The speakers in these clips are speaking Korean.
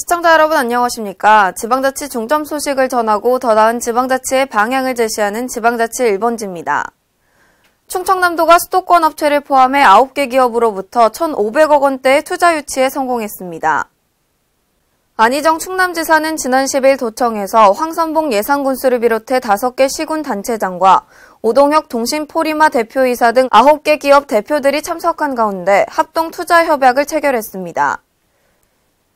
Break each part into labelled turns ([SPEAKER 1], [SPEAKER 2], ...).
[SPEAKER 1] 시청자 여러분 안녕하십니까? 지방자치 중점 소식을 전하고 더 나은 지방자치의 방향을 제시하는 지방자치 1번지입니다. 충청남도가 수도권 업체를 포함해 9개 기업으로부터 1,500억 원대의 투자 유치에 성공했습니다. 안희정 충남지사는 지난 10일 도청에서 황선봉 예산군수를 비롯해 5개 시군 단체장과 오동혁 동신포리마 대표이사 등 9개 기업 대표들이 참석한 가운데 합동 투자 협약을 체결했습니다.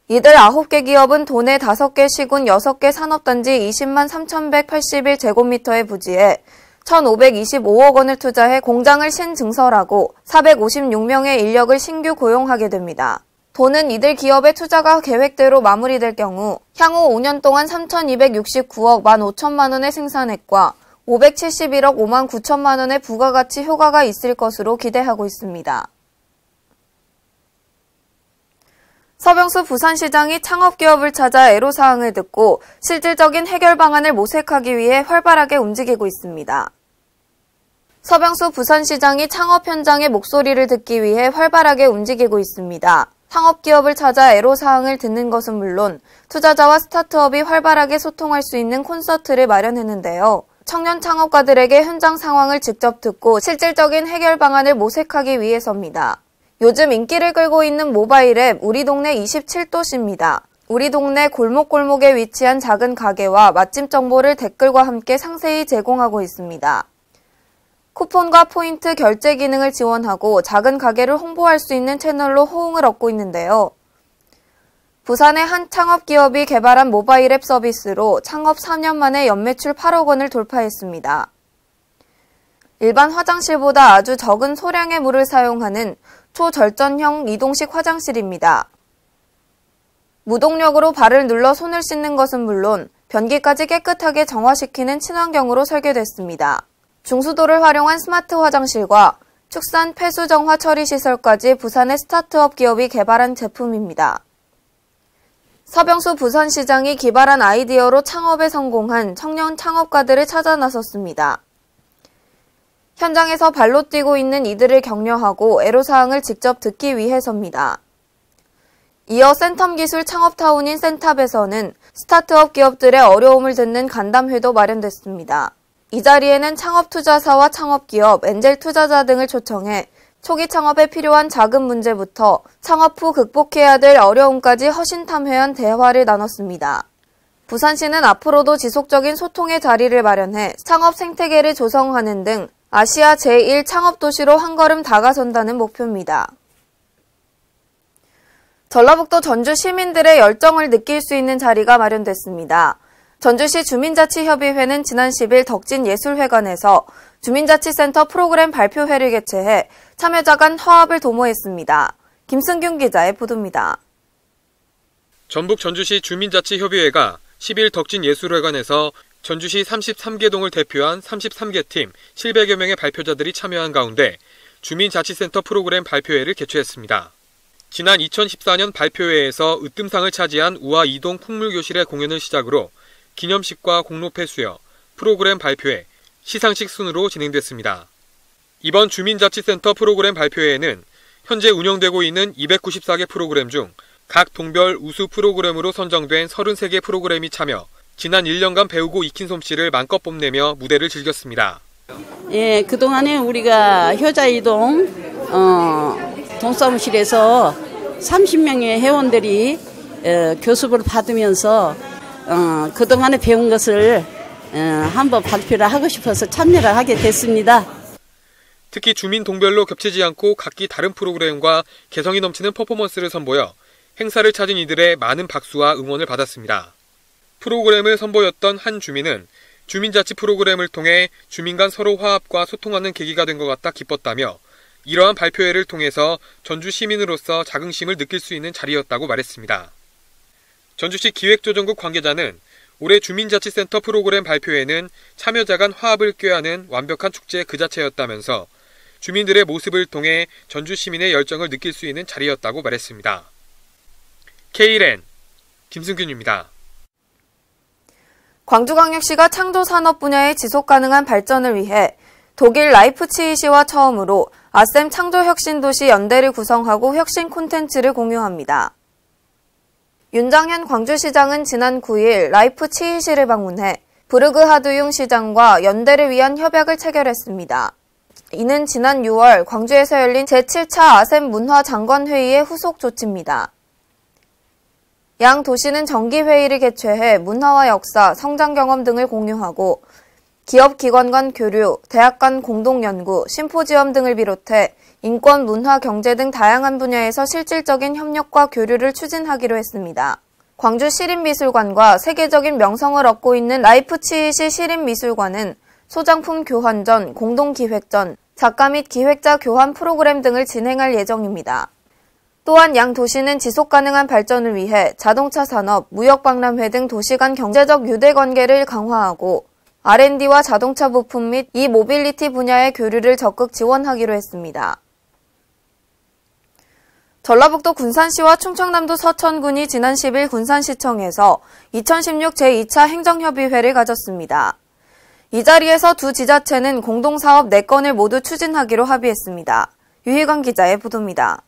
[SPEAKER 1] 이들 9개 기업은 도내 5개 시군 6개 산업단지 20만 3,181제곱미터의 부지에 1,525억 원을 투자해 공장을 신증설하고 456명의 인력을 신규 고용하게 됩니다. 도는 이들 기업의 투자가 계획대로 마무리될 경우 향후 5년 동안 3,269억 15,000만 원의 생산액과 571억 5만 9천만 원의 부가가치 효과가 있을 것으로 기대하고 있습니다. 서병수 부산시장이 창업기업을 찾아 애로사항을 듣고 실질적인 해결 방안을 모색하기 위해 활발하게 움직이고 있습니다. 서병수 부산시장이 창업 현장의 목소리를 듣기 위해 활발하게 움직이고 있습니다. 창업기업을 찾아 애로사항을 듣는 것은 물론 투자자와 스타트업이 활발하게 소통할 수 있는 콘서트를 마련했는데요. 청년 창업가들에게 현장 상황을 직접 듣고 실질적인 해결 방안을 모색하기 위해서입니다. 요즘 인기를 끌고 있는 모바일 앱 우리 동네 27도시입니다. 우리 동네 골목골목에 위치한 작은 가게와 맛집 정보를 댓글과 함께 상세히 제공하고 있습니다. 쿠폰과 포인트 결제 기능을 지원하고 작은 가게를 홍보할 수 있는 채널로 호응을 얻고 있는데요. 부산의 한 창업기업이 개발한 모바일 앱 서비스로 창업 4년 만에 연매출 8억 원을 돌파했습니다. 일반 화장실보다 아주 적은 소량의 물을 사용하는 초절전형 이동식 화장실입니다. 무동력으로 발을 눌러 손을 씻는 것은 물론 변기까지 깨끗하게 정화시키는 친환경으로 설계됐습니다. 중수도를 활용한 스마트 화장실과 축산 폐수 정화 처리 시설까지 부산의 스타트업 기업이 개발한 제품입니다. 서병수 부산시장이 기발한 아이디어로 창업에 성공한 청년 창업가들을 찾아 나섰습니다. 현장에서 발로 뛰고 있는 이들을 격려하고 애로사항을 직접 듣기 위해서입니다. 이어 센텀기술 창업타운인 센탑에서는 스타트업 기업들의 어려움을 듣는 간담회도 마련됐습니다. 이 자리에는 창업투자사와 창업기업, 엔젤 투자자 등을 초청해 초기 창업에 필요한 자금 문제부터 창업 후 극복해야 될 어려움까지 허심탄회한 대화를 나눴습니다. 부산시는 앞으로도 지속적인 소통의 자리를 마련해 창업 생태계를 조성하는 등 아시아 제1 창업도시로 한 걸음 다가선다는 목표입니다. 전라북도 전주 시민들의 열정을 느낄 수 있는 자리가 마련됐습니다. 전주시 주민자치협의회는 지난 10일 덕진예술회관에서 주민자치센터 프로그램 발표회를 개최해 참여자 간 화합을 도모했습니다. 김승균 기자의 보도입니다.
[SPEAKER 2] 전북 전주시 주민자치협의회가 10일 덕진예술회관에서 전주시 33개 동을 대표한 33개 팀 700여 명의 발표자들이 참여한 가운데 주민자치센터 프로그램 발표회를 개최했습니다. 지난 2014년 발표회에서 으뜸상을 차지한 우화 2동 풍물교실의 공연을 시작으로 기념식과 공로패 수여, 프로그램 발표회, 시상식 순으로 진행됐습니다. 이번 주민자치센터 프로그램 발표회에는 현재 운영되고 있는 294개 프로그램 중 각 동별 우수 프로그램으로 선정된 33개 프로그램이 참여, 지난 1년간 배우고 익힌 솜씨를 마음껏 뽐내며 무대를 즐겼습니다.
[SPEAKER 3] 예, 그동안에 우리가 효자이동 동사무실에서 30명의 회원들이 교습을 받으면서 그동안에 배운 것을 한번 발표를 하고 싶어서 참여를 하게 됐습니다.
[SPEAKER 2] 특히 주민 동별로 겹치지 않고 각기 다른 프로그램과 개성이 넘치는 퍼포먼스를 선보여 행사를 찾은 이들의 많은 박수와 응원을 받았습니다. 프로그램을 선보였던 한 주민은 주민자치 프로그램을 통해 주민 간 서로 화합과 소통하는 계기가 된 것 같다 기뻤다며 이러한 발표회를 통해서 전주 시민으로서 자긍심을 느낄 수 있는 자리였다고 말했습니다. 전주시 기획조정국 관계자는 올해 주민자치센터 프로그램 발표회는 참여자 간 화합을 꾀하는 완벽한 축제 그 자체였다면서 주민들의 모습을 통해 전주 시민의 열정을 느낄 수 있는 자리였다고 말했습니다. K랜 김승균입니다.
[SPEAKER 1] 광주광역시가 창조산업 분야의 지속가능한 발전을 위해 독일 라이프치히시와 처음으로 아셈 창조혁신도시 연대를 구성하고 혁신 콘텐츠를 공유합니다. 윤장현 광주시장은 지난 9일 라이프 치히시를 방문해 부르그하두융 시장과 연대를 위한 협약을 체결했습니다. 이는 지난 6월 광주에서 열린 제7차 아셈 문화장관회의의 후속 조치입니다. 양 도시는 정기회의를 개최해 문화와 역사, 성장 경험 등을 공유하고 기업 기관 간 교류, 대학 간 공동연구, 심포지엄 등을 비롯해 인권, 문화, 경제 등 다양한 분야에서 실질적인 협력과 교류를 추진하기로 했습니다. 광주 시립미술관과 세계적인 명성을 얻고 있는 라이프 치히시 시립미술관은 소장품 교환전, 공동기획전, 작가 및 기획자 교환 프로그램 등을 진행할 예정입니다. 또한 양 도시는 지속가능한 발전을 위해 자동차 산업, 무역박람회 등 도시 간 경제적 유대관계를 강화하고 R&D와 자동차 부품 및 이모빌리티 분야의 교류를 적극 지원하기로 했습니다. 전라북도 군산시와 충청남도 서천군이 지난 10일 군산시청에서 2016 제2차 행정협의회를 가졌습니다. 이 자리에서 두 지자체는 공동사업 4건을 모두 추진하기로 합의했습니다. 유희관 기자의 보도입니다.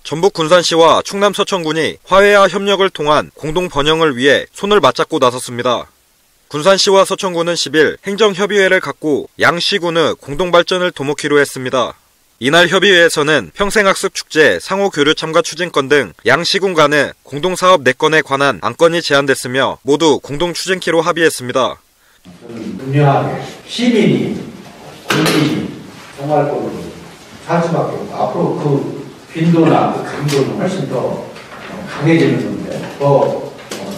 [SPEAKER 4] 전북 군산시와 충남 서천군이 화해와 협력을 통한 공동 번영을 위해 손을 맞잡고 나섰습니다. 군산시와 서천군은 10일 행정협의회를 갖고 양시군의 공동발전을 도모키로 했습니다. 이날 협의회에서는 평생학습축제 상호교류 참가 추진건 등 양시군 간의 공동사업 4건에 관한 안건이 제안됐으며 모두 공동 추진키로 합의했습니다.
[SPEAKER 5] 분명하게 시민이 국민이 생활권으로 살 수밖에 없고 앞으로 그 빈도나 그 강도는 훨씬 더 강해지는 건데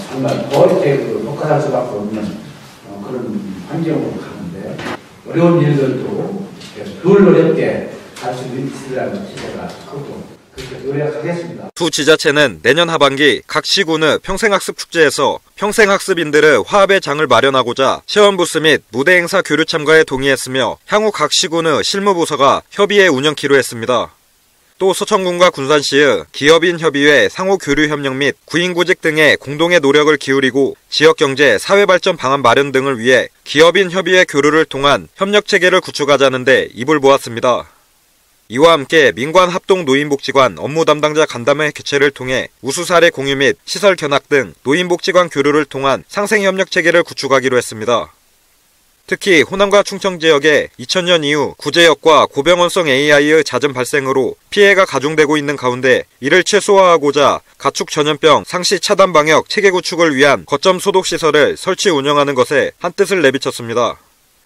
[SPEAKER 5] 정말 더 이렇게 녹아날 수밖에 없는 그런 환경으로 가는데 어려운 일들도 덜 어렵게 할 수 있으라는 기대가 크고 그렇게 노력하겠습니다.
[SPEAKER 4] 두 지자체는 내년 하반기 각 시군의 평생학습축제에서 평생학습인들의 화합의 장을 마련하고자 체험부스 및 무대 행사 교류 참가에 동의했으며 향후 각 시군의 실무부서가 협의회 운영키로 했습니다. 또 서천군과 군산시의 기업인협의회 상호교류협력 및 구인구직 등의 공동의 노력을 기울이고 지역경제, 사회발전 방안 마련 등을 위해 기업인협의회 교류를 통한 협력체계를 구축하자는 데 입을 모았습니다. 이와 함께 민관합동노인복지관 업무 담당자 간담회 개최를 통해 우수사례 공유 및 시설 견학 등 노인복지관 교류를 통한 상생협력체계를 구축하기로 했습니다. 특히 호남과 충청 지역에 2000년 이후 구제역과 고병원성 AI의 잦은 발생으로 피해가 가중되고 있는 가운데 이를 최소화하고자 가축 전염병 상시 차단 방역 체계 구축을 위한 거점 소독 시설을 설치 운영하는 것에 한뜻을 내비쳤습니다.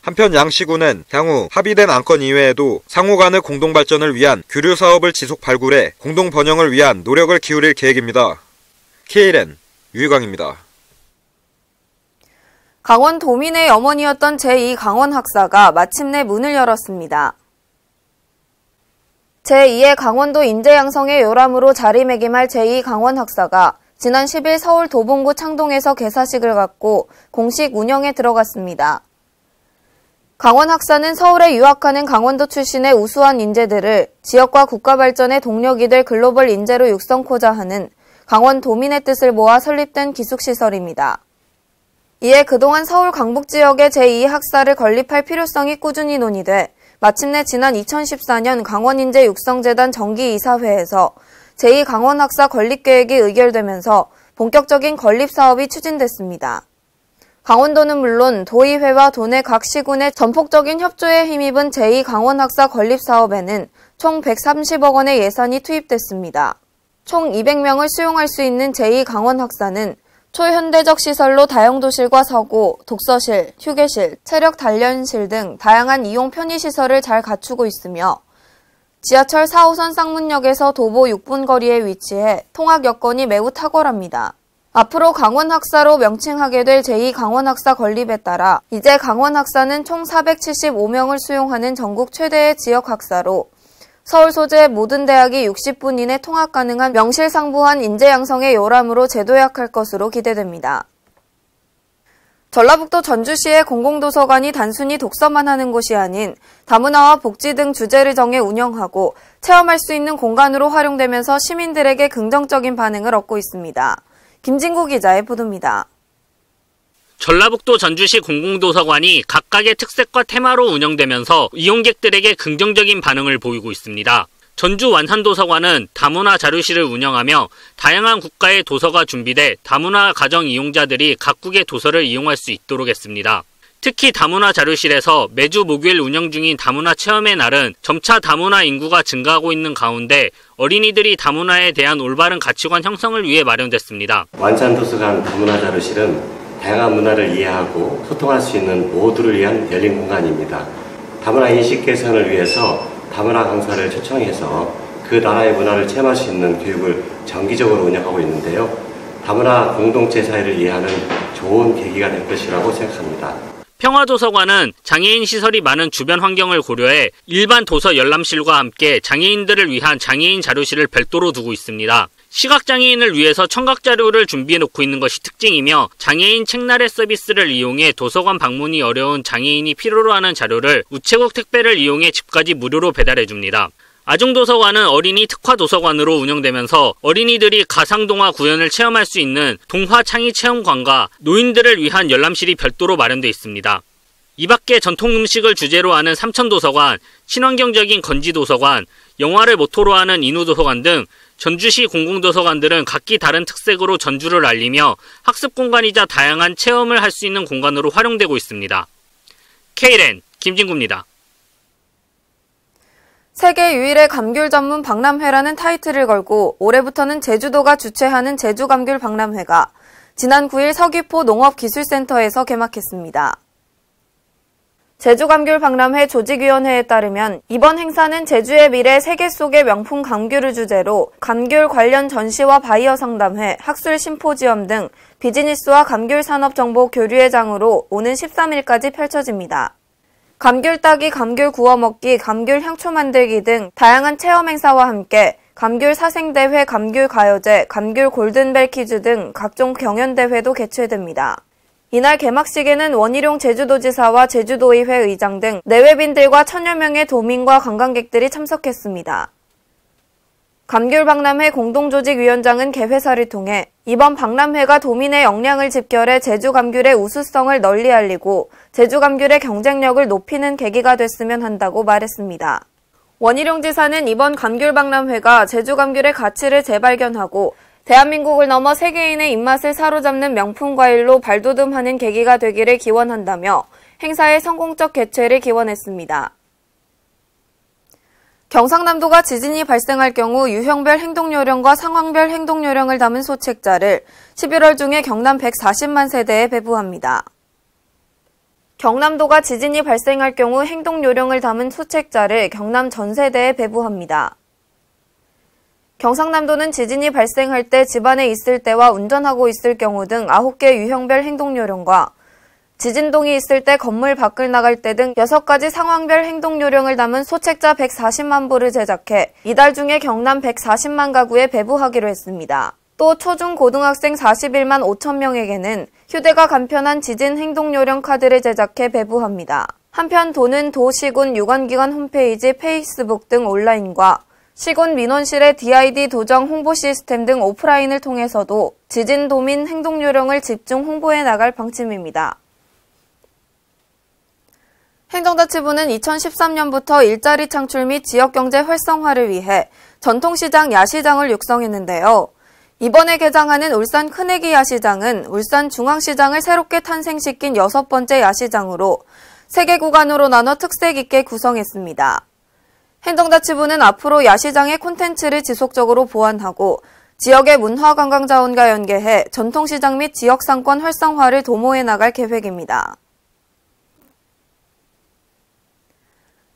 [SPEAKER 4] 한편 양시군은 향후 합의된 안건 이외에도 상호 간의 공동 발전을 위한 교류 사업을 지속 발굴해 공동 번영을 위한 노력을 기울일 계획입니다. KLN 유희광입니다.
[SPEAKER 1] 강원 도민의 어머니였던 제2 강원 학사가 마침내 문을 열었습니다. 제2의 강원도 인재양성의 요람으로 자리매김할 제2 강원 학사가 지난 10일 서울 도봉구 창동에서 개사식을 갖고 공식 운영에 들어갔습니다. 강원 학사는 서울에 유학하는 강원도 출신의 우수한 인재들을 지역과 국가 발전의 동력이 될 글로벌 인재로 육성코자 하는 강원 도민의 뜻을 모아 설립된 기숙시설입니다. 이에 그동안 서울 강북 지역의 제2학사를 건립할 필요성이 꾸준히 논의돼 마침내 지난 2014년 강원인재육성재단 정기이사회에서 제2강원학사 건립계획이 의결되면서 본격적인 건립 사업이 추진됐습니다. 강원도는 물론 도의회와 도내 각 시군의 전폭적인 협조에 힘입은 제2강원학사 건립 사업에는 총 130억 원의 예산이 투입됐습니다. 총 200명을 수용할 수 있는 제2강원학사는 초현대적 시설로 다용도실과 서고, 독서실, 휴게실, 체력 단련실 등 다양한 이용 편의시설을 잘 갖추고 있으며 지하철 4호선 쌍문역에서 도보 6분 거리에 위치해 통학 여건이 매우 탁월합니다. 앞으로 강원학사로 명칭하게 될 제2강원학사 건립에 따라 이제 강원학사는 총 475명을 수용하는 전국 최대의 지역학사로 서울 소재 모든 대학이 60분 이내 통학 가능한 명실상부한 인재 양성의 요람으로 재도약할 것으로 기대됩니다. 전라북도 전주시의 공공도서관이 단순히 독서만 하는 곳이 아닌 다문화와 복지 등 주제를 정해 운영하고 체험할 수 있는 공간으로 활용되면서 시민들에게 긍정적인 반응을 얻고 있습니다. 김진구 기자의 보도입니다.
[SPEAKER 6] 전라북도 전주시 공공도서관이 각각의 특색과 테마로 운영되면서 이용객들에게 긍정적인 반응을 보이고 있습니다. 전주 완산도서관은 다문화 자료실을 운영하며 다양한 국가의 도서가 준비돼 다문화 가정 이용자들이 각국의 도서를 이용할 수 있도록 했습니다. 특히 다문화 자료실에서 매주 목요일 운영 중인 다문화 체험의 날은 점차 다문화 인구가 증가하고 있는 가운데 어린이들이 다문화에 대한 올바른 가치관 형성을 위해 마련됐습니다.
[SPEAKER 7] 완산도서관 다문화 자료실은 다양한 문화를 이해하고 소통할 수 있는 모두를 위한 열린 공간입니다. 다문화 인식 개선을 위해서 다문화 강사를 초청해서 그 나라의 문화를 체험할 수 있는 교육을 정기적으로 운영하고 있는데요. 다문화 공동체 사회를 이해하는 좋은 계기가 될 것이라고 생각합니다.
[SPEAKER 6] 평화도서관은 장애인 시설이 많은 주변 환경을 고려해 일반 도서 열람실과 함께 장애인들을 위한 장애인 자료실을 별도로 두고 있습니다. 시각장애인을 위해서 청각자료를 준비해놓고 있는 것이 특징이며 장애인 책나래 서비스를 이용해 도서관 방문이 어려운 장애인이 필요로 하는 자료를 우체국 택배를 이용해 집까지 무료로 배달해줍니다. 아중도서관은 어린이 특화도서관으로 운영되면서 어린이들이 가상동화 구현을 체험할 수 있는 동화창의체험관과 노인들을 위한 열람실이 별도로 마련되어 있습니다. 이 밖에 전통 음식을 주제로 하는 삼천도서관, 친환경적인 건지도서관, 영화를 모토로 하는 인후도서관 등 전주시 공공도서관들은 각기 다른 특색으로 전주를 알리며 학습공간이자 다양한 체험을 할 수 있는 공간으로 활용되고 있습니다. Kren 김진구입니다.
[SPEAKER 1] 세계 유일의 감귤 전문 박람회라는 타이틀을 걸고 올해부터는 제주도가 주최하는 제주감귤 박람회가 지난 9일 서귀포 농업기술센터에서 개막했습니다. 제주감귤 박람회 조직위원회에 따르면 이번 행사는 제주의 미래 세계 속의 명품 감귤을 주제로 감귤 관련 전시와 바이어 상담회, 학술 심포지엄 등 비즈니스와 감귤 산업 정보 교류회 장으로 오는 13일까지 펼쳐집니다. 감귤 따기, 감귤 구워 먹기, 감귤 향초 만들기 등 다양한 체험 행사와 함께 감귤 사생대회, 감귤 가요제, 감귤 골든벨 퀴즈 등 각종 경연대회도 개최됩니다. 이날 개막식에는 원희룡 제주도지사와 제주도의회 의장 등 내외빈들과 1000여 명의 도민과 관광객들이 참석했습니다. 감귤박람회 공동조직위원장은 개회사를 통해 이번 박람회가 도민의 역량을 집결해 제주감귤의 우수성을 널리 알리고 제주감귤의 경쟁력을 높이는 계기가 됐으면 한다고 말했습니다. 원희룡 지사는 이번 감귤박람회가 제주감귤의 가치를 재발견하고 대한민국을 넘어 세계인의 입맛을 사로잡는 명품 과일로 발돋움하는 계기가 되기를 기원한다며 행사의 성공적 개최를 기원했습니다. 경상남도가 지진이 발생할 경우 유형별 행동요령과 상황별 행동요령을 담은 소책자를 11월 중에 경남 140만 세대에 배부합니다. 경남도가 지진이 발생할 경우 행동요령을 담은 소책자를 경남 전 세대에 배부합니다. 경상남도는 지진이 발생할 때 집안에 있을 때와 운전하고 있을 경우 등 9개 유형별 행동요령과 지진동이 있을 때 건물 밖을 나갈 때 등 6가지 상황별 행동요령을 담은 소책자 140만 부를 제작해 이달 중에 경남 140만 가구에 배부하기로 했습니다. 또 초중 고등학생 41만 5천 명에게는 휴대가 간편한 지진 행동요령 카드를 제작해 배부합니다. 한편 도는 도시군 유관기관 홈페이지, 페이스북 등 온라인과 시군 민원실의 DID 도정 홍보 시스템 등 오프라인을 통해서도 지진 도민 행동요령을 집중 홍보해 나갈 방침입니다. 행정자치부는 2013년부터 일자리 창출 및 지역경제 활성화를 위해 전통시장 야시장을 육성했는데요. 이번에 개장하는 울산 큰애기 야시장은 울산 중앙시장을 새롭게 탄생시킨 6번째 야시장으로 3개 구간으로 나눠 특색 있게 구성했습니다. 행정자치부는 앞으로 야시장의 콘텐츠를 지속적으로 보완하고 지역의 문화관광자원과 연계해 전통시장 및 지역상권 활성화를 도모해 나갈 계획입니다.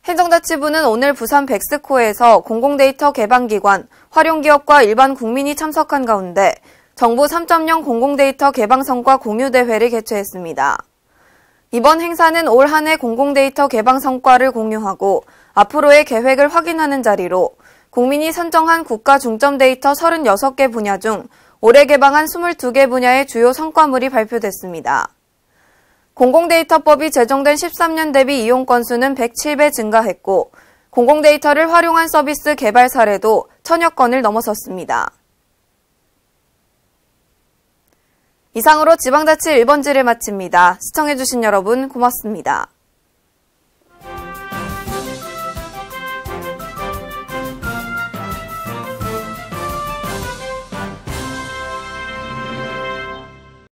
[SPEAKER 1] 행정자치부는 오늘 부산 백스코에서 공공데이터 개방기관, 활용기업과 일반 국민이 참석한 가운데 정부 3.0 공공데이터 개방성과 공유대회를 개최했습니다. 이번 행사는 올 한 해 공공데이터 개방 성과를 공유하고 앞으로의 계획을 확인하는 자리로 국민이 선정한 국가 중점 데이터 36개 분야 중 올해 개방한 22개 분야의 주요 성과물이 발표됐습니다. 공공데이터법이 제정된 13년 대비 이용 건수는 107배 증가했고 공공데이터를 활용한 서비스 개발 사례도 1000여 건을 넘어섰습니다. 이상으로 지방자치 1번지를 마칩니다. 시청해주신 여러분 고맙습니다.